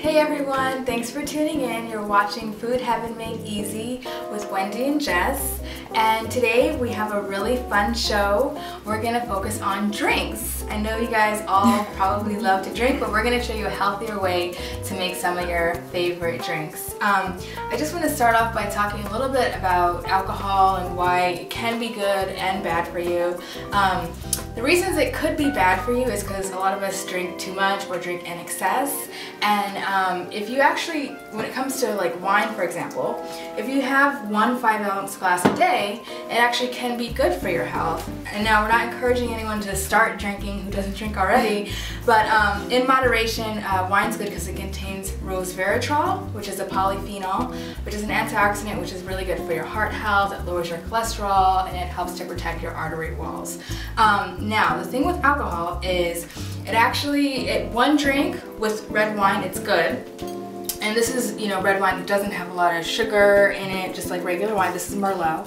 Hey everyone, thanks for tuning in. You're watching Food Heaven Made Easy with Wendy and Jess. And today we have a really fun show. We're going to focus on drinks. I know you guys all probably love to drink, but we're going to show you a healthier way to make some of your favorite drinks. I just want to start off by talking a little bit about alcohol and why it can be good and bad for you. The reasons it could be bad for you is because a lot of us drink too much or drink in excess. And if you actually, when it comes to like wine for example, if you have 1 5-ounce glass a day, it actually can be good for your health. And now we're not encouraging anyone to start drinking who doesn't drink already, but in moderation, wine's good because it contains resveratrol, which is a polyphenol, which is an antioxidant which is really good for your heart health. It lowers your cholesterol and it helps to protect your artery walls. Now, the thing with alcohol is one drink with red wine, it's good. And this is, red wine that doesn't have a lot of sugar in it, just like regular wine. This is Merlot.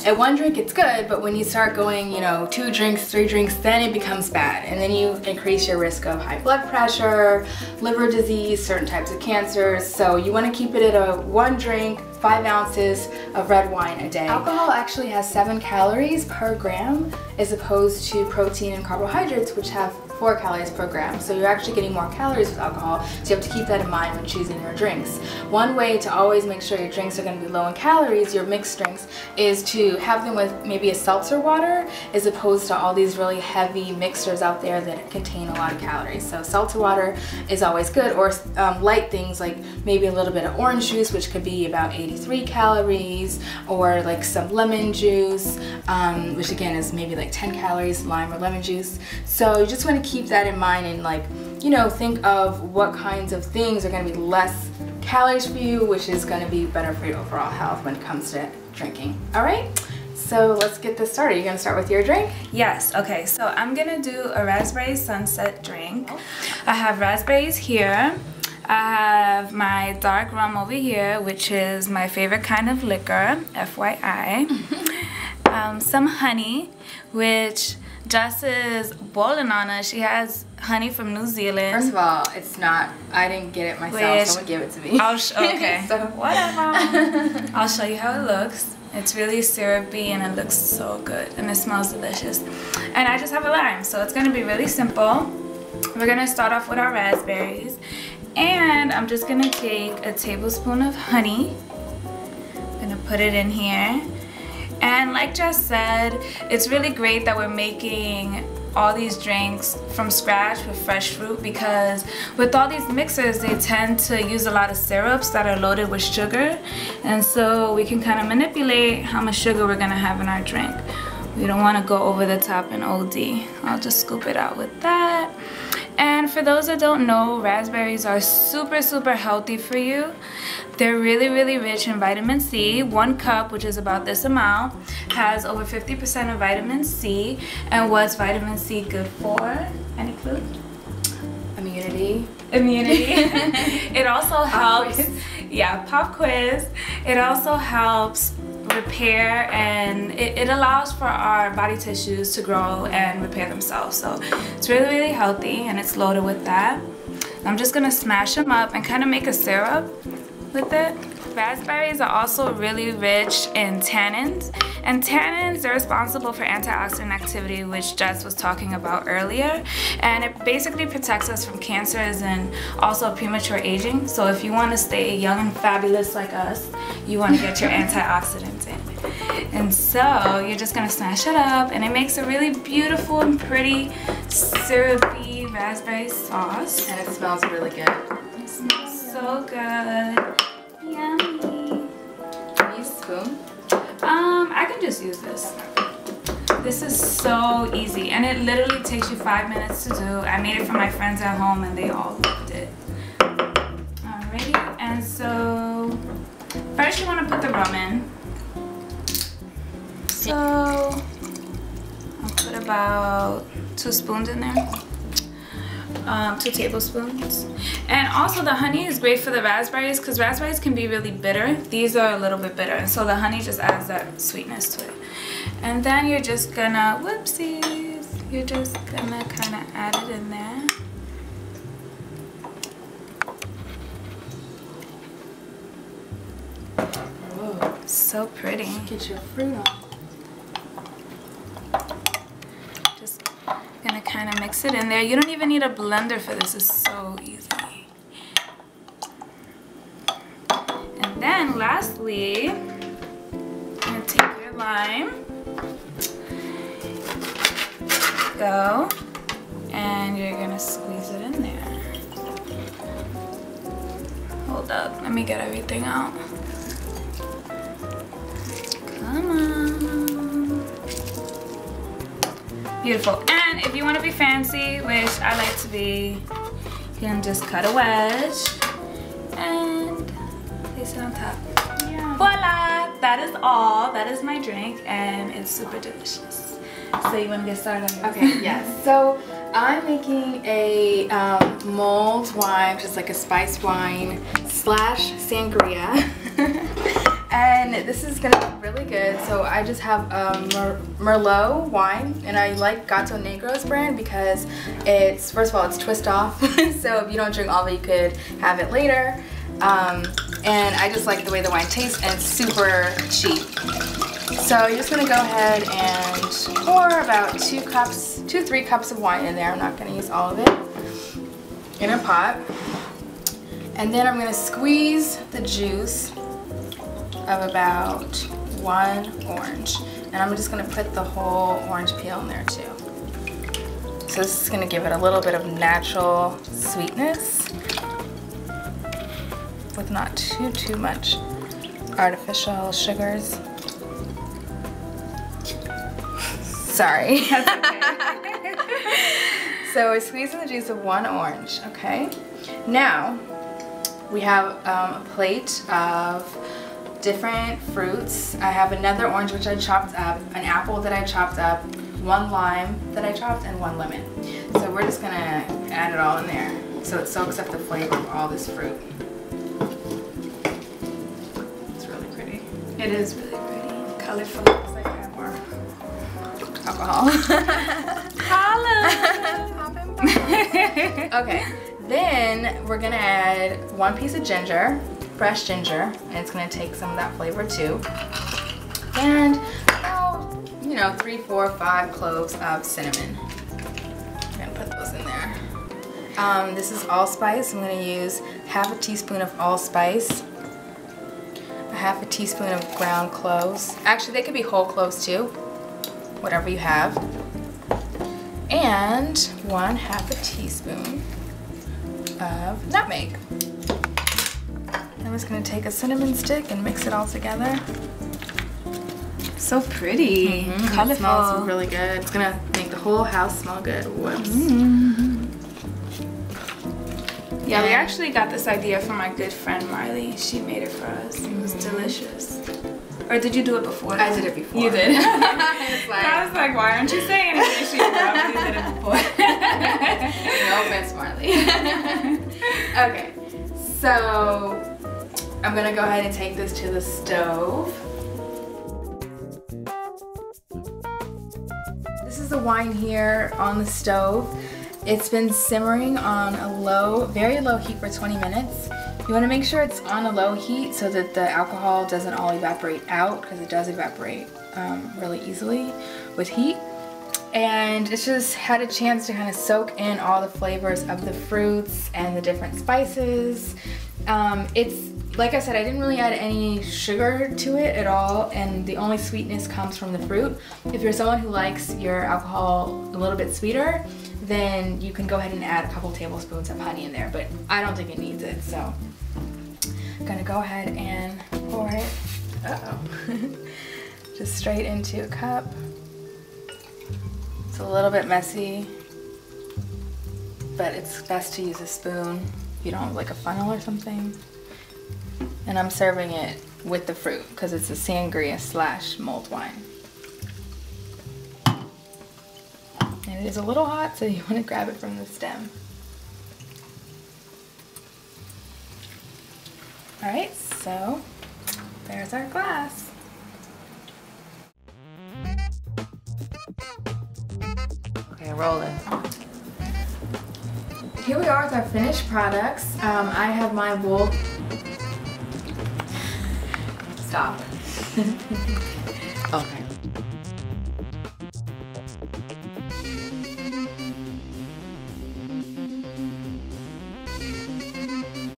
At one drink, it's good, but when you start going, 2 drinks, 3 drinks, then it becomes bad. And then you increase your risk of high blood pressure, liver disease, certain types of cancers. So you want to keep it at a 1 drink, 5 ounces of red wine a day. Alcohol actually has 7 calories per gram as opposed to protein and carbohydrates, which have 4 calories per gram. So you're actually getting more calories with alcohol, so you have to keep that in mind when choosing your drinks. One way to always make sure your drinks are going to be low in calories, your mixed drinks, is to have them with maybe a seltzer water as opposed to all these really heavy mixers out there that contain a lot of calories. So seltzer water is always good, or light things like maybe a little bit of orange juice, which could be about 83 calories, or like some lemon juice, which again is maybe like 10 calories, lime or lemon juice. So you just want to keep that in mind and think of what kinds of things are going to be less calories for you, which is going to be better for your overall health when it comes to drinking. All right, so let's get this started. You're going to start with your drink? Yes. Okay, so I'm going to do a raspberry sunset drink. I have raspberries here. I have my dark rum over here, which is my favorite kind of liquor, FYI. Some honey, which Jess is boiling on us. She has honey from New Zealand. First of all, it's not, I didn't get it myself, someone gave it to me. Okay, so whatever. I'll show you how it looks. It's really syrupy and it looks so good and it smells delicious. And I just have a lime, so it's gonna be really simple. We're gonna start off with our raspberries. And I'm just gonna take a tablespoon of honey. I'm gonna put it in here. And like Jess said, it's really great that we're making all these drinks from scratch with fresh fruit, because with all these mixers they tend to use a lot of syrups that are loaded with sugar, and so we can kind of manipulate how much sugar we're gonna have in our drink. We don't want to go over the top and OD. I'll just scoop it out with that. And for those that don't know, raspberries are super healthy for you. They're really rich in vitamin C. 1 cup, which is about this amount, has over 50% of vitamin C. And what's vitamin C good for? Any clue? Immunity. It also helps. Yeah, pop quiz. It also helps repair, and it allows for our body tissues to grow and repair themselves. So it's really healthy, and it's loaded with that. I'm just gonna smash them up and kind of make a syrup with it. Raspberries are also really rich in tannins, and tannins are responsible for antioxidant activity, which Jess was talking about earlier, and it basically protects us from cancers and also premature aging. So if you want to stay young and fabulous like us, you want to get your antioxidants in. And so you're just gonna smash it up, and it makes a really beautiful and pretty syrupy raspberry sauce. And it smells really good. It smells so good. Yummy. Can you use a spoon? I can just use this. This is so easy, and it literally takes you 5 minutes to do. I made it for my friends at home and they all loved it. Alrighty, and so first you want to put the rum in. So I'll put about 2 spoons in there. 2 tablespoons. And also the honey is great for the raspberries, because raspberries can be really bitter. These are a little bit bitter, and so the honey just adds that sweetness to it. And then you're just gonna, whoopsies, you're just gonna kind of add it in there. so pretty. Get your fruit on. Just gonna kind of mix it in there. You don't even need a blender for this. It's so easy. And then lastly, I'm gonna take your lime, go, and you're gonna squeeze it in there. Hold up, let me get everything out. Come on. Beautiful. And if you want to be fancy, which I like to be, you can just cut a wedge and place it on top. Yeah. Voila! That is all. That is my drink, and it's super delicious. So you want to get started on yours? Okay, yes. So I'm making a mulled wine, which is like a spiced wine / sangria. And this is gonna be really good. So I just have Merlot wine, and I like Gato Negro's brand because it's, first of all, it's twist off. So if you don't drink all of it, you could have it later. And I just like the way the wine tastes, and it's super cheap. So you're just gonna go ahead and pour about 2-3 cups of wine in there. I'm not gonna use all of it, in a pot. And then I'm gonna squeeze the juice of about 1 orange. And I'm just gonna put the whole orange peel in there too. So this is gonna give it a little bit of natural sweetness with not too much artificial sugars. Sorry. That's okay. So we're squeezing the juice of 1 orange, okay? Now, we have a plate of different fruits. I have another orange which I chopped up, an apple that I chopped up, 1 lime that I chopped, and 1 lemon. So we're just gonna add it all in there so it soaks up the flavor of all this fruit. It's really pretty. It is really pretty. Colorful. Looks like I have more alcohol. Okay, then we're gonna add 1 piece of ginger, fresh ginger, and it's gonna take some of that flavor too. And about, 3, 4, 5 cloves of cinnamon. I'm gonna put those in there. This is allspice. I'm gonna use half a teaspoon of allspice, a half a teaspoon of ground cloves. Actually, they could be whole cloves too, whatever you have. And 1/2 a teaspoon of nutmeg. I'm just gonna take a cinnamon stick and mix it all together. So pretty. Colorful. It smells really good. It's gonna make the whole house smell good. Whoops. Yeah, we actually got this idea from my good friend Marley. She made it for us. It was delicious. Or did you do it before? I did it before. You did? I was like, why aren't you saying anything? She probably did it before. No offense, Marley. Okay, so I'm gonna go ahead and take this to the stove. This is the wine here on the stove. It's been simmering on a very low heat for 20 minutes. You want to make sure it's on a low heat so that the alcohol doesn't all evaporate out, because it does evaporate really easily with heat. And it's just had a chance to kind of soak in all the flavors of the fruits and the different spices. It's, like I said, I didn't really add any sugar to it at all, and the only sweetness comes from the fruit. If you're someone who likes your alcohol a little bit sweeter, then you can go ahead and add a couple tablespoons of honey in there, but I don't think it needs it, so I'm gonna go ahead and pour it, just straight into a cup. It's a little bit messy, but it's best to use a spoon if you don't have like a funnel or something. And I'm serving it with the fruit because it's a sangria / mulled wine. And it is a little hot, so you want to grab it from the stem. Alright, so there's our glass. Okay, rolling. Here we are with our finished products. I have my wool. Stop. Okay.